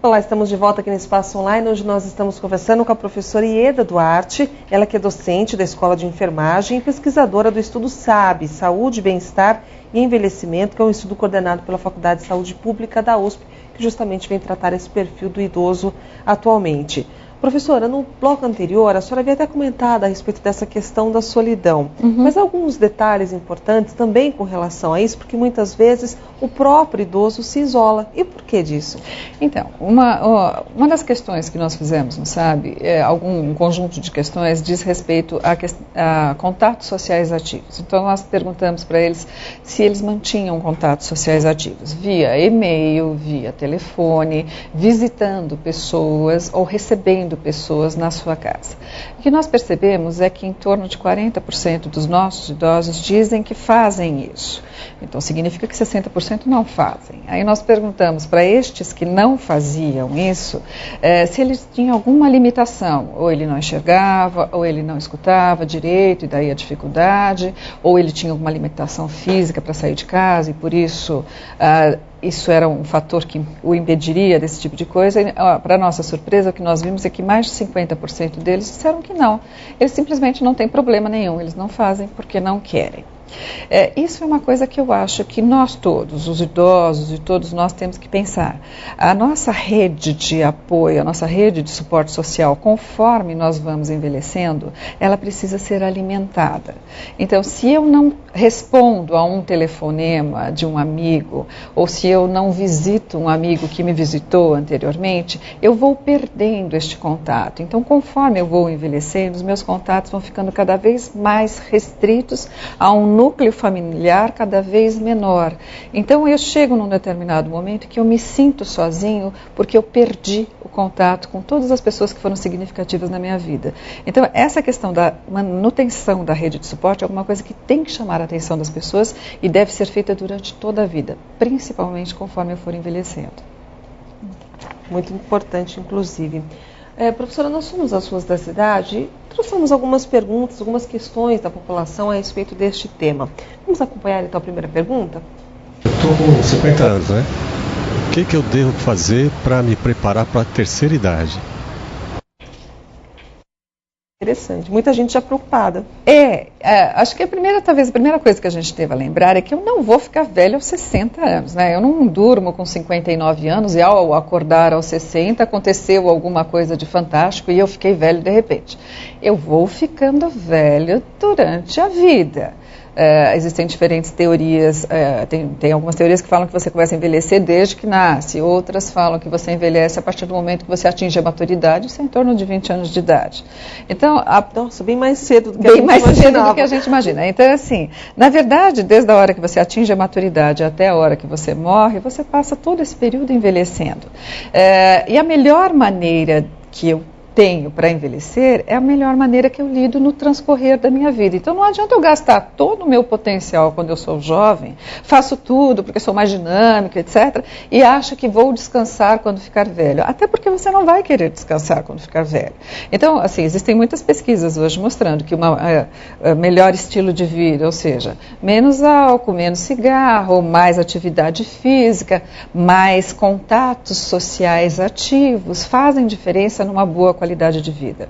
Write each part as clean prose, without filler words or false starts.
Olá, estamos de volta aqui no Espaço Online. Hoje nós estamos conversando com a professora Ieda Duarte, ela que é docente da Escola de Enfermagem e pesquisadora do estudo SAB, Saúde, Bem-Estar e Envelhecimento, que é um estudo coordenado pela Faculdade de Saúde Pública da USP, que justamente vem tratar esse perfil do idoso atualmente. Professora, no bloco anterior, a senhora havia até comentado a respeito dessa questão da solidão, mas alguns detalhes importantes também com relação a isso, porque muitas vezes o próprio idoso se isola. E por que disso? Então, uma das questões que nós fizemos, não sabe, um conjunto de questões diz respeito a contatos sociais ativos. Então, nós perguntamos para eles se eles mantinham contatos sociais ativos, via e-mail, via telefone, visitando pessoas ou recebendo pessoas na sua casa. O que nós percebemos é que em torno de 40% dos nossos idosos dizem que fazem isso. Então, significa que 60% não fazem. Aí nós perguntamos para estes que não faziam isso, se eles tinham alguma limitação. Ou ele não enxergava, ou ele não escutava direito, e daí a dificuldade, ou ele tinha alguma limitação física para sair de casa, e por isso isso era um fator que o impediria desse tipo de coisa. Para nossa surpresa, o que nós vimos é que mais de 50% deles disseram que não. Eles simplesmente não têm problema nenhum, eles não fazem porque não querem. Isso é uma coisa que eu acho que nós todos, os idosos e todos nós temos que pensar. A nossa rede de apoio, a nossa rede de suporte social, conforme nós vamos envelhecendo, ela precisa ser alimentada. Então, se eu não respondo a um telefonema de um amigo, ou se eu não visito um amigo que me visitou anteriormente, eu vou perdendo este contato. Então, conforme eu vou envelhecendo, os meus contatos vão ficando cada vez mais restritos a um núcleo familiar cada vez menor. Então eu chego num determinado momento que eu me sinto sozinho porque eu perdi o contato com todas as pessoas que foram significativas na minha vida. Então essa questão da manutenção da rede de suporte é alguma coisa que tem que chamar a atenção das pessoas e deve ser feita durante toda a vida, principalmente conforme eu for envelhecendo. Muito importante, inclusive. Professora, nós somos as ruas da cidade e trouxemos algumas perguntas, algumas questões da população a respeito deste tema. Vamos acompanhar então a primeira pergunta? Eu estou com 50 anos, né? O que eu devo fazer para me preparar para a terceira idade? Interessante, muita gente já preocupada. Acho que talvez a primeira coisa que a gente deva lembrar é que eu não vou ficar velha aos 60 anos, né? Eu não durmo com 59 anos e ao acordar aos 60 aconteceu alguma coisa de fantástico e eu fiquei velho de repente. Eu vou ficando velho durante a vida. Existem diferentes teorias, tem algumas teorias que falam que você começa a envelhecer desde que nasce, outras falam que você envelhece a partir do momento que você atinge a maturidade, isso é em torno de 20 anos de idade. Então, nossa, bem mais cedo do que a gente imagina. Então, assim, na verdade, desde a hora que você atinge a maturidade até a hora que você morre, você passa todo esse período envelhecendo. E a melhor maneira que eu tenho para envelhecer é a melhor maneira que eu lido no transcorrer da minha vida. Então não adianta eu gastar todo o meu potencial quando eu sou jovem, faço tudo porque sou mais dinâmica, etc. e acho que vou descansar quando ficar velho. Até porque você não vai querer descansar quando ficar velho. Então, assim, existem muitas pesquisas hoje mostrando que melhor estilo de vida, ou seja, menos álcool, menos cigarro, mais atividade física, mais contatos sociais ativos, fazem diferença numa boa qualidade de vida.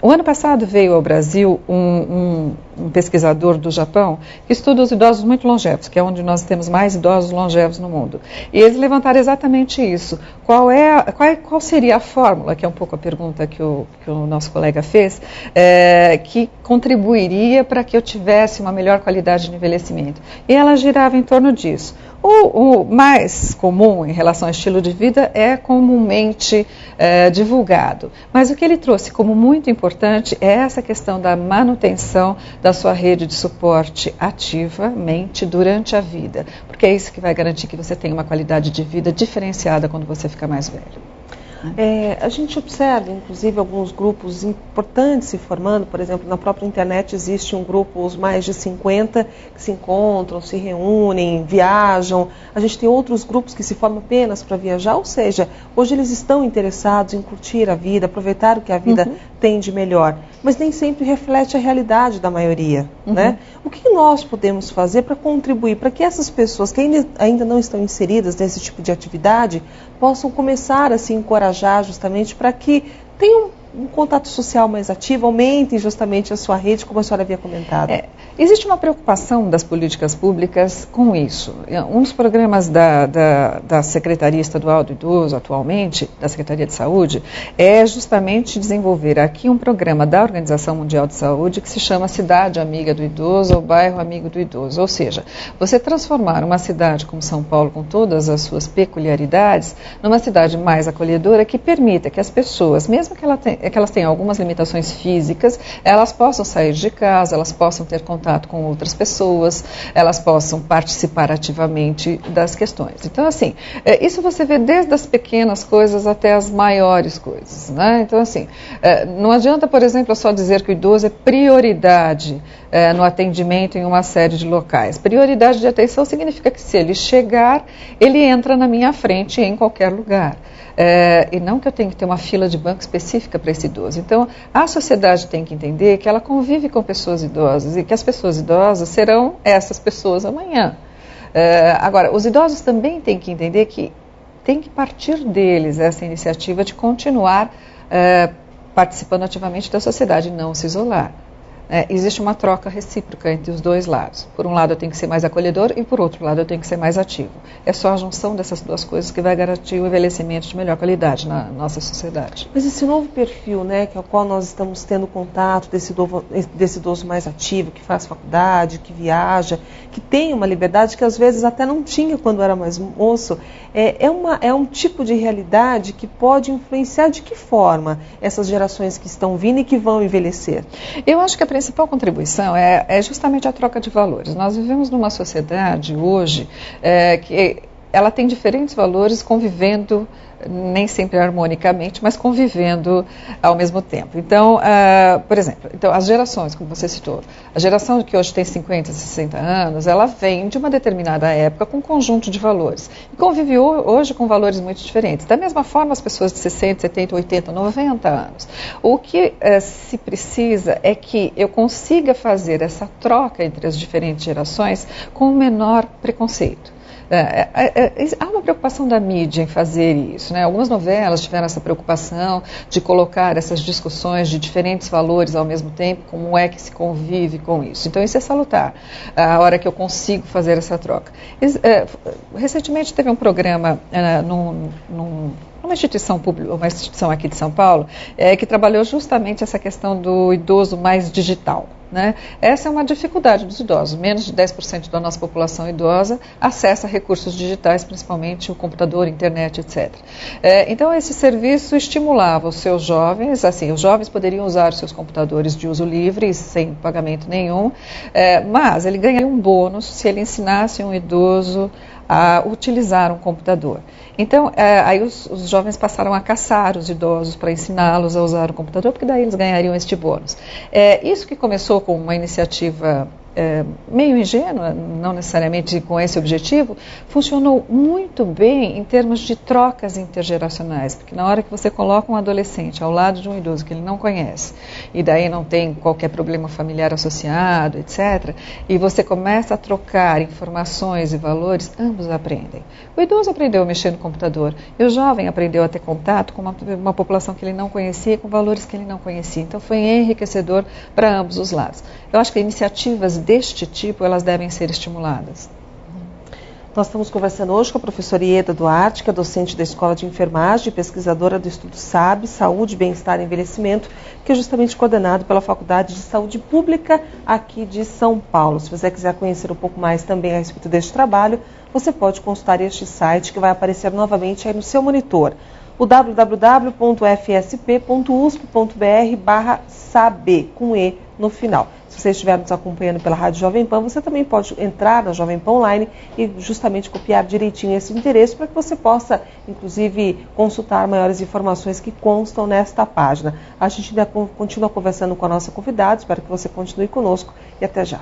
O ano passado veio ao Brasil um pesquisador do Japão que estuda os idosos muito longevos, que é onde nós temos mais idosos longevos no mundo. E eles levantaram exatamente isso. Qual seria a fórmula, que é um pouco a pergunta que o nosso colega fez, que contribuiria para que eu tivesse uma melhor qualidade de envelhecimento? E ela girava em torno disso. O mais comum em relação ao estilo de vida é comumente divulgado. Mas o que ele trouxe como muito importante é essa questão da manutenção da sua rede de suporte ativamente durante a vida. Porque é isso que vai garantir que você tenha uma qualidade de vida diferenciada quando você ficar mais velho. A gente observa, inclusive, alguns grupos importantes se formando, por exemplo, na própria internet existe um grupo, os mais de 50, que se encontram, se reúnem, viajam. A gente tem outros grupos que se formam apenas para viajar, ou seja, hoje eles estão interessados em curtir a vida, aproveitar o que a vida tem de melhor, mas nem sempre reflete a realidade da maioria, né? O que nós podemos fazer para contribuir, para que essas pessoas que ainda não estão inseridas nesse tipo de atividade possam começar a se encorajar justamente para que tenham um contato social mais ativo, aumentem justamente a sua rede, como a senhora havia comentado? Existe uma preocupação das políticas públicas com isso. Um dos programas da Secretaria Estadual do Idoso, atualmente, da Secretaria de Saúde, é justamente desenvolver aqui um programa da Organização Mundial de Saúde que se chama Cidade Amiga do Idoso ou Bairro Amigo do Idoso. Ou seja, você transformar uma cidade como São Paulo, com todas as suas peculiaridades, numa cidade mais acolhedora que permita que as pessoas, mesmo que elas tenham algumas limitações físicas, elas possam sair de casa, elas possam ter contato com outras pessoas, elas possam participar ativamente das questões. Então, assim, isso você vê desde as pequenas coisas até as maiores coisas, né? Então, assim, não adianta, por exemplo, só dizer que o idoso é prioridade no atendimento em uma série de locais. Prioridade de atenção significa que se ele chegar, ele entra na minha frente em qualquer lugar. E não que eu tenha que ter uma fila de banco específica para esse idoso. Então, a sociedade tem que entender que ela convive com pessoas idosas e que as pessoas idosas serão essas pessoas amanhã. Agora, os idosos também têm que entender que tem que partir deles essa iniciativa de continuar participando ativamente da sociedade e não se isolar. Existe uma troca recíproca entre os dois lados. Por um lado eu tenho que ser mais acolhedor e por outro lado eu tenho que ser mais ativo. É só a junção dessas duas coisas que vai garantir o envelhecimento de melhor qualidade na nossa sociedade. Mas esse novo perfil, né, que é o qual nós estamos tendo contato, desse idoso mais ativo, que faz faculdade, que viaja, que tem uma liberdade que às vezes até não tinha quando era mais moço, é um tipo de realidade que pode influenciar de que forma essas gerações que estão vindo e que vão envelhecer? Eu acho que a principal contribuição é justamente a troca de valores. Nós vivemos numa sociedade hoje que ela tem diferentes valores convivendo, nem sempre harmonicamente, mas convivendo ao mesmo tempo. Então, por exemplo, as gerações, como você citou, a geração que hoje tem 50, 60 anos, ela vem de uma determinada época com um conjunto de valores. E convive hoje com valores muito diferentes. Da mesma forma, as pessoas de 60, 70, 80, 90 anos. O que se precisa é que eu consiga fazer essa troca entre as diferentes gerações com o menor preconceito. Há uma preocupação da mídia em fazer isso, né? Algumas novelas tiveram essa preocupação de colocar essas discussões de diferentes valores ao mesmo tempo, como é que se convive com isso. Então isso é salutar, a hora que eu consigo fazer essa troca. Recentemente teve um programa uma instituição pública, uma instituição aqui de São Paulo, que trabalhou justamente essa questão do idoso mais digital. Né? Essa é uma dificuldade dos idosos. Menos de 10% da nossa população idosa acessa recursos digitais, principalmente o computador, internet, etc. Então, esse serviço estimulava os seus jovens, assim, os jovens poderiam usar os seus computadores de uso livre, sem pagamento nenhum, mas ele ganharia um bônus se ele ensinasse um idoso a utilizar um computador. Então, aí os jovens passaram a caçar os idosos para ensiná-los a usar o computador, porque daí eles ganhariam este bônus. Isso que começou com uma iniciativa meio ingênua, não necessariamente com esse objetivo, funcionou muito bem em termos de trocas intergeracionais, porque na hora que você coloca um adolescente ao lado de um idoso que ele não conhece, e daí não tem qualquer problema familiar associado, etc., e você começa a trocar informações e valores, ambos aprendem. O idoso aprendeu a mexer no computador, e o jovem aprendeu a ter contato com uma população que ele não conhecia, com valores que ele não conhecia. Então foi enriquecedor para ambos os lados. Eu acho que iniciativas deste tipo, elas devem ser estimuladas. Nós estamos conversando hoje com a professora Ieda Duarte, que é docente da Escola de Enfermagem e pesquisadora do Estudo SAB, Saúde, Bem-Estar e Envelhecimento, que é justamente coordenado pela Faculdade de Saúde Pública aqui de São Paulo. Se você quiser conhecer um pouco mais também a respeito deste trabalho, você pode consultar este site que vai aparecer novamente aí no seu monitor. o www.fsp.usp.br/saber, com E no final. Se você estiver nos acompanhando pela Rádio Jovem Pan, você também pode entrar na Jovem Pan Online e justamente copiar direitinho esse endereço para que você possa, inclusive, consultar maiores informações que constam nesta página. A gente ainda continua conversando com a nossa convidada, espero que você continue conosco e até já.